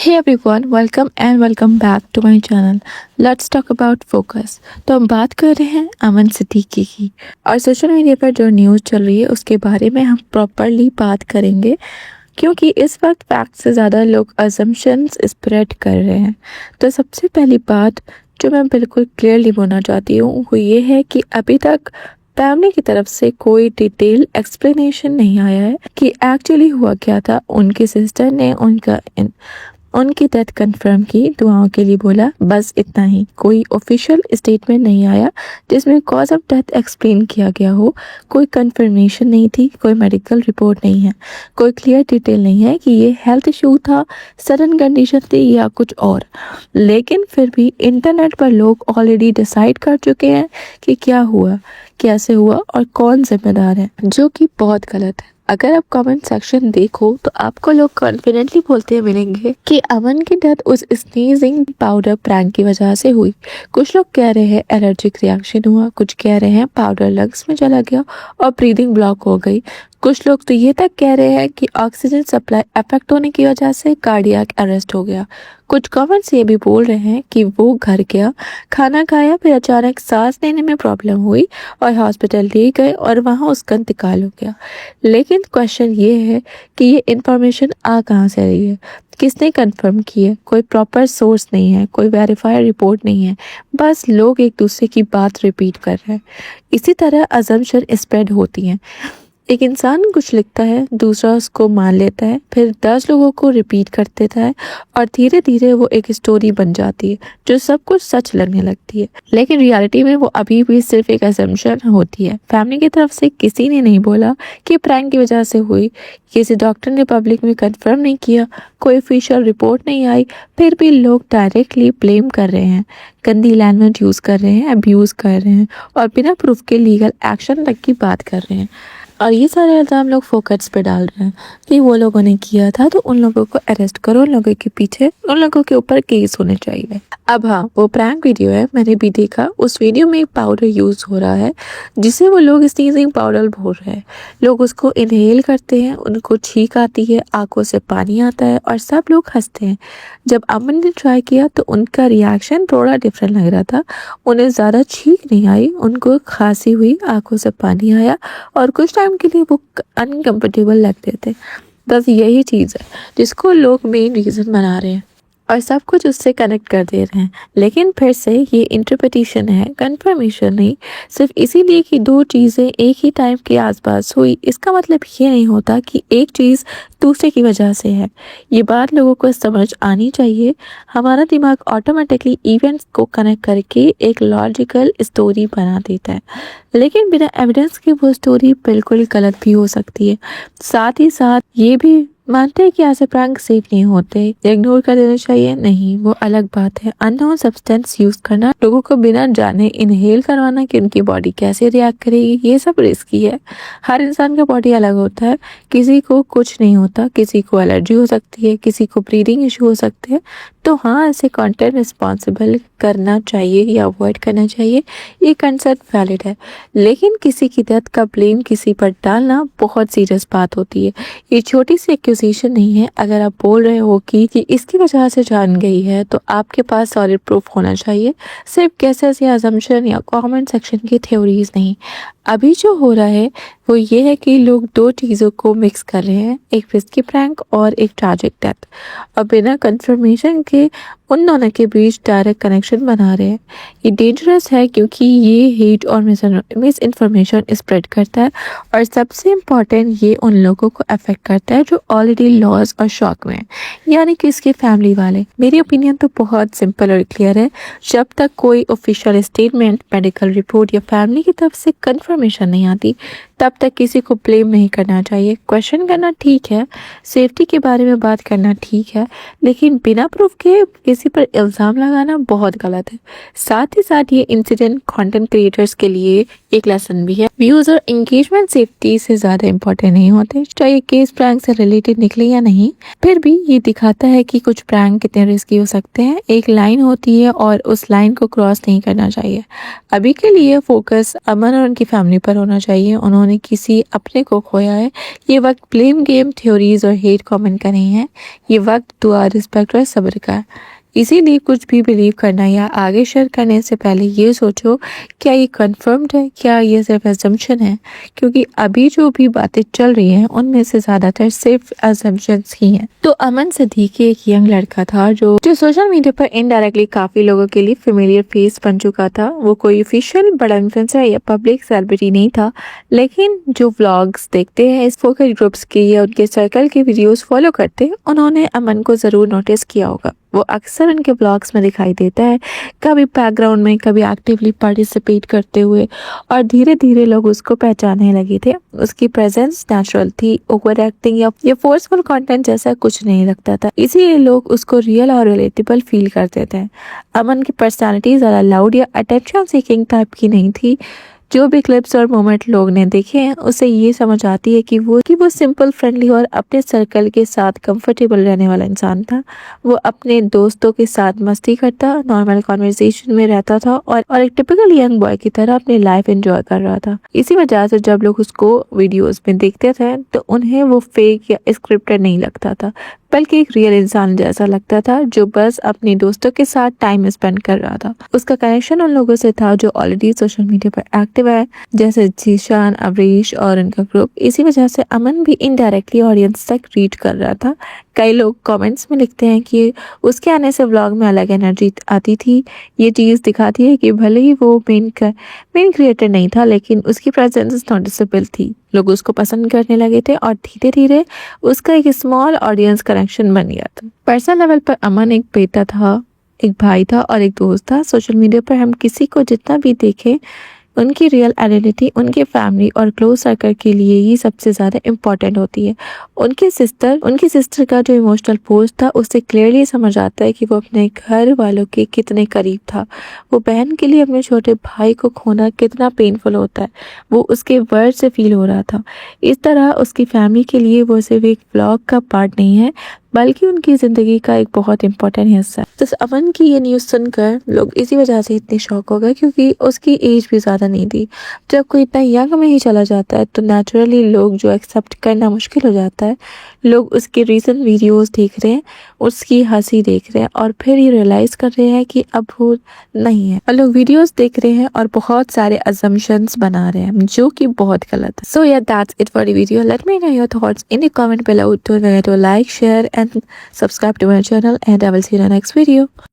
Hey everyone, welcome back to my channel. Let's talk about focus. तो हम बात कर रहे हैं अमन सिद्दीकी की और सोशल मीडिया पर जो न्यूज़ चल रही है उसके बारे में हम प्रॉपरली बात करेंगे क्योंकि इस वक्त फैक्ट से ज़्यादा लोग असम्पशंस स्प्रेड कर रहे हैं। तो सबसे पहली बात जो मैं बिल्कुल क्लियरली बोलना चाहती हूँ वो ये है कि अभी तक फैमिली की तरफ से कोई डिटेल एक्सप्लेनेशन नहीं आया है कि एक्चुअली हुआ क्या था। उनकी सिस्टर ने उनकी डेथ कंफर्म की, दुआओं के लिए बोला, बस इतना ही। कोई ऑफिशियल स्टेटमेंट नहीं आया जिसमें कॉज ऑफ डेथ एक्सप्लेन किया गया हो। कोई कंफर्मेशन नहीं थी, कोई मेडिकल रिपोर्ट नहीं है, कोई क्लियर डिटेल नहीं है कि ये हेल्थ इशू था, सडन कंडीशन थी या कुछ और। लेकिन फिर भी इंटरनेट पर लोग ऑलरेडी डिसाइड कर चुके हैं कि क्या हुआ, कैसे हुआ और कौन जिम्मेदार है, जो कि बहुत गलत है। अगर आप कमेंट सेक्शन देखो तो आपको लोग कॉन्फिडेंटली बोलते मिलेंगे कि अमन की डेथ उस स्नीजिंग पाउडर प्रैंक की वजह से हुई। कुछ लोग कह रहे हैं एलर्जिक रिएक्शन हुआ, कुछ कह रहे हैं पाउडर लंग्स में चला गया और ब्रीदिंग ब्लॉक हो गई। कुछ लोग तो ये तक कह रहे हैं कि ऑक्सीजन सप्लाई अफेक्ट होने की वजह से कार्डियक अरेस्ट हो गया। कुछ कमेंट्स ये भी बोल रहे हैं कि वो घर गया, खाना खाया, फिर अचानक सांस लेने में प्रॉब्लम हुई और हॉस्पिटल ले गए और वहाँ उसका इंतकाल हो गया। लेकिन क्वेश्चन ये है कि ये इंफॉर्मेशन आ कहाँ से रही है, किसने कंफर्म की है? कोई प्रॉपर सोर्स नहीं है, कोई वेरीफाइड रिपोर्ट नहीं है, बस लोग एक दूसरे की बात रिपीट कर रहे हैं। इसी तरह अजम्पशन स्प्रेड होती हैं। एक इंसान कुछ लिखता है, दूसरा उसको मान लेता है, फिर 10 लोगों को रिपीट कर देता है और धीरे धीरे वो एक स्टोरी बन जाती है जो सब कुछ सच लगने लगती है। लेकिन रियलिटी में वो अभी भी सिर्फ एक असम्पशन होती है। फैमिली की तरफ से किसी ने नहीं बोला कि प्रैंक की वजह से हुई, किसी डॉक्टर ने पब्लिक में कंफर्म नहीं किया, कोई ऑफिशियल रिपोर्ट नहीं आई, फिर भी लोग डायरेक्टली ब्लेम कर रहे हैं, गंदी लैंग्वेज यूज़ कर रहे हैं, अब्यूज़ कर रहे हैं और बिना प्रूफ के लीगल एक्शन तक की बात कर रहे हैं। और ये सारे इल्ज़ाम लोग फोकस पे डाल रहे हैं कि वो लोगों ने किया था तो उन लोगों को अरेस्ट करो, उन लोगों के पीछे, उन लोगों के ऊपर केस होने चाहिए। अब हाँ, वो प्रैंक वीडियो है, मैंने भी देखा। उस वीडियो में एक पाउडर यूज़ हो रहा है जिसे वो लोग स्नीजिंग पाउडर बोल रहे हैं। लोग उसको इनहेल करते हैं, उनको छींक आती है, आंखों से पानी आता है और सब लोग हंसते हैं। जब अमन ने ट्राई किया तो उनका रिएक्शन थोड़ा डिफरेंट लग रहा था। उन्हें ज़्यादा छींक नहीं आई, उनको खांसी हुई, आंखों से पानी आया और कुछ टाइम के लिए वो अनकंफर्टेबल लगते थे। बस यही चीज़ है जिसको लोग मेन रीज़न बना रहे हैं और सब कुछ उससे कनेक्ट कर दे रहे हैं। लेकिन फिर से ये इंटरप्रिटेशन है, कंफर्मेशन नहीं। सिर्फ इसीलिए कि दो चीज़ें एक ही टाइम के आसपास हुई इसका मतलब ये नहीं होता कि एक चीज़ दूसरे की वजह से है। ये बात लोगों को समझ आनी चाहिए। हमारा दिमाग ऑटोमेटिकली इवेंट्स को कनेक्ट करके एक लॉजिकल स्टोरी बना देता है, लेकिन बिना एविडेंस के वो स्टोरी बिल्कुल गलत भी हो सकती है। साथ ही साथ ये भी मानते हैं कि ऐसे प्रैंक सेफ नहीं होते, इग्नोर कर देना चाहिए, नहीं, वो अलग बात है। अननोन सब्सटेंस यूज करना, लोगों को बिना जाने इनहेल करवाना कि उनकी बॉडी कैसे रिएक्ट करेगी, ये सब रिस्की है। हर इंसान का बॉडी अलग होता है, किसी को कुछ नहीं होता, किसी को एलर्जी हो सकती है, किसी को ब्रीदिंग इशू हो सकते हैं। तो हाँ, ऐसे कंटेंट रिस्पॉन्सिबल करना चाहिए या अवॉइड करना चाहिए, ये कंसेप्ट वैलिड है। लेकिन किसी की डेथ का ब्लेम किसी पर डालना बहुत सीरियस बात होती है। ये छोटी सी एक्यूजेशन नहीं है। अगर आप बोल रहे हो कि इसकी वजह से जान गई है तो आपके पास सॉलिड प्रूफ होना चाहिए, सिर्फ गेसेस या असम्पशन या कमेंट सेक्शन की थ्योरीज नहीं। अभी जो हो रहा है वो ये है कि लोग दो चीज़ों को मिक्स कर रहे हैं, एक रिस्की प्रैंक और एक ट्रैजिक डेथ, और बिना कंफर्मेशन के उन दोनों के बीच डायरेक्ट कनेक्शन बना रहे हैं। ये डेंजरस है क्योंकि ये हेट और मिस इन्फॉर्मेशन स्प्रेड करता है और सबसे इम्पॉर्टेंट ये उन लोगों को अफेक्ट करता है जो ऑलरेडी लॉस और शॉक में हैं, यानी कि इसके फैमिली वाले। मेरी ओपिनियन तो बहुत सिंपल और क्लियर है, जब तक कोई ऑफिशियल स्टेटमेंट, मेडिकल रिपोर्ट या फैमिली की तरफ से कंफर्मेशन नहीं आती तब तक किसी को ब्लेम नहीं करना चाहिए। क्वेश्चन करना ठीक है, सेफ्टी के बारे में बात करना ठीक है, लेकिन बिना प्रूफ के किसी पर इल्ज़ाम लगाना बहुत गलत है। साथ ही साथ ये इंसिडेंट कंटेंट क्रिएटर्स के लिए एक लेसन भी है। व्यूज और एंगेजमेंट सेफ्टी से ज़्यादा इम्पोर्टेंट नहीं होते, चाहे केस प्रैंक से रिलेटेड निकले या नहीं। फिर भी ये दिखाता है कि कुछ प्रैंक कितने रिस्की हो सकते हैं। एक लाइन होती है और उस लाइन को क्रॉस नहीं करना चाहिए। अभी के लिए फोकस अमन और उनकी फैमिली पर होना चाहिए। उन्होंने उन्होंने किसी अपने को खोया है। ये वक्त ब्लेम गेम, थ्योरीज और हेट कमेंट का नहीं है, ये वक्त दुआ, रिस्पेक्ट और सब्र का है। इसीलिए कुछ भी बिलीव करना या आगे शेयर करने से पहले ये सोचो, क्या ये कंफर्म्ड है, क्या ये सिर्फ असम्पशन है? क्योंकि अभी जो भी बातें चल रही हैं उनमें से ज़्यादातर सिर्फ असम्पशंस ही हैं। तो अमन सिद्दीकी एक यंग लड़का था जो सोशल मीडिया पर इनडायरेक्टली काफ़ी लोगों के लिए फेमिलियर फेस बन चुका था। वो कोई ऑफिशियल बड़ा इन्फ्लुएंसर या पब्लिक सेलिब्रिटी नहीं था, लेकिन जो व्लॉग्स देखते हैं, इस फोकस ग्रुप्स की या उनके सर्कल के वीडियोस फॉलो करते हैं, उन्होंने अमन को ज़रूर नोटिस किया होगा। वो अक्सर उनके ब्लॉग्स में दिखाई देता है, कभी बैकग्राउंड में, कभी एक्टिवली पार्टिसिपेट करते हुए, और धीरे धीरे लोग उसको पहचानने लगे थे। उसकी प्रेजेंस नेचुरल थी, ओवर एक्टिंग या फोर्सफुल कंटेंट जैसा कुछ नहीं लगता था, इसीलिए लोग उसको रियल और रिलेटेबल फील करते थे। अमन की पर्सनालिटी ज़्यादा लाउड या अटेंशन सीकिंग टाइप की नहीं थी। जो भी क्लिप्स और मोमेंट लोग ने देखे हैं, उससे ये समझ आती है कि वो सिंपल, फ्रेंडली और अपने सर्कल के साथ कंफर्टेबल रहने वाला इंसान था। वो अपने दोस्तों के साथ मस्ती करता, नॉर्मल कॉन्वर्सेशन में रहता था और एक टिपिकल यंग बॉय की तरह अपनी लाइफ एंजॉय कर रहा था। इसी वजह से जब लोग उसको वीडियोस में देखते थे तो उन्हें वो फेक या स्क्रिप्टेड नहीं लगता था, बल्कि एक रियल इंसान जैसा लगता था जो बस अपने दोस्तों के साथ टाइम स्पेंड कर रहा था। उसका कनेक्शन उन लोगों से था जो ऑलरेडी सोशल मीडिया पर एक्टिव है, जैसे जीशान, अवरीश और उनका ग्रुप। इसी वजह से अमन भी इनडायरेक्टली ऑडियंस तक रीच कर रहा था। कई लोग कमेंट्स में लिखते हैं कि उसके आने से व्लॉग में अलग एनर्जी आती थी। ये चीज़ दिखाती है कि भले ही वो मेन क्रिएटर नहीं था, लेकिन उसकी प्रेजेंस नोटिसेबल थी। लोग उसको पसंद करने लगे थे और धीरे धीरे उसका एक स्मॉल ऑडियंस कनेक्शन बन गया था। पर्सनल लेवल पर अमन एक बेटा था, एक भाई था और एक दोस्त था। सोशल मीडिया पर हम किसी को जितना भी देखें, उनकी रियल आइडेंटिटी उनके फैमिली और क्लोज सर्कल के लिए ही सबसे ज़्यादा इम्पोर्टेंट होती है। उनकी सिस्टर का जो इमोशनल पोस्ट था, उससे क्लियरली समझ आता है कि वो अपने घर वालों के कितने करीब था। वो बहन के लिए अपने छोटे भाई को खोना कितना पेनफुल होता है, वो उसके वर्ड से फील हो रहा था। इस तरह उसकी फैमिली के लिए वो सिर्फ एक ब्लॉग का पार्ट नहीं है, बल्कि उनकी ज़िंदगी का एक बहुत इंपॉर्टेंट हिस्सा है। तो अमन की ये न्यूज़ सुनकर लोग इसी वजह से इतने शॉक हो गए, क्योंकि उसकी एज भी ज़्यादा नहीं थी। जब कोई इतना यंग में ही चला जाता है तो नेचुरली लोग जो एक्सेप्ट करना मुश्किल हो जाता है। लोग उसके रीसेंट वीडियोस देख रहे हैं, उसकी हंसी देख रहे हैं और फिर ये रियलाइज़ कर रहे हैं कि अब वो नहीं है। और लोग वीडियोस देख रहे हैं और बहुत सारे असम्पशंस बना रहे हैं, जो कि बहुत गलत है। सो या that's it for the video. Let me know your thoughts in the comment below. Don't forget to like, share and subscribe to my channel, and I will see you in the next video.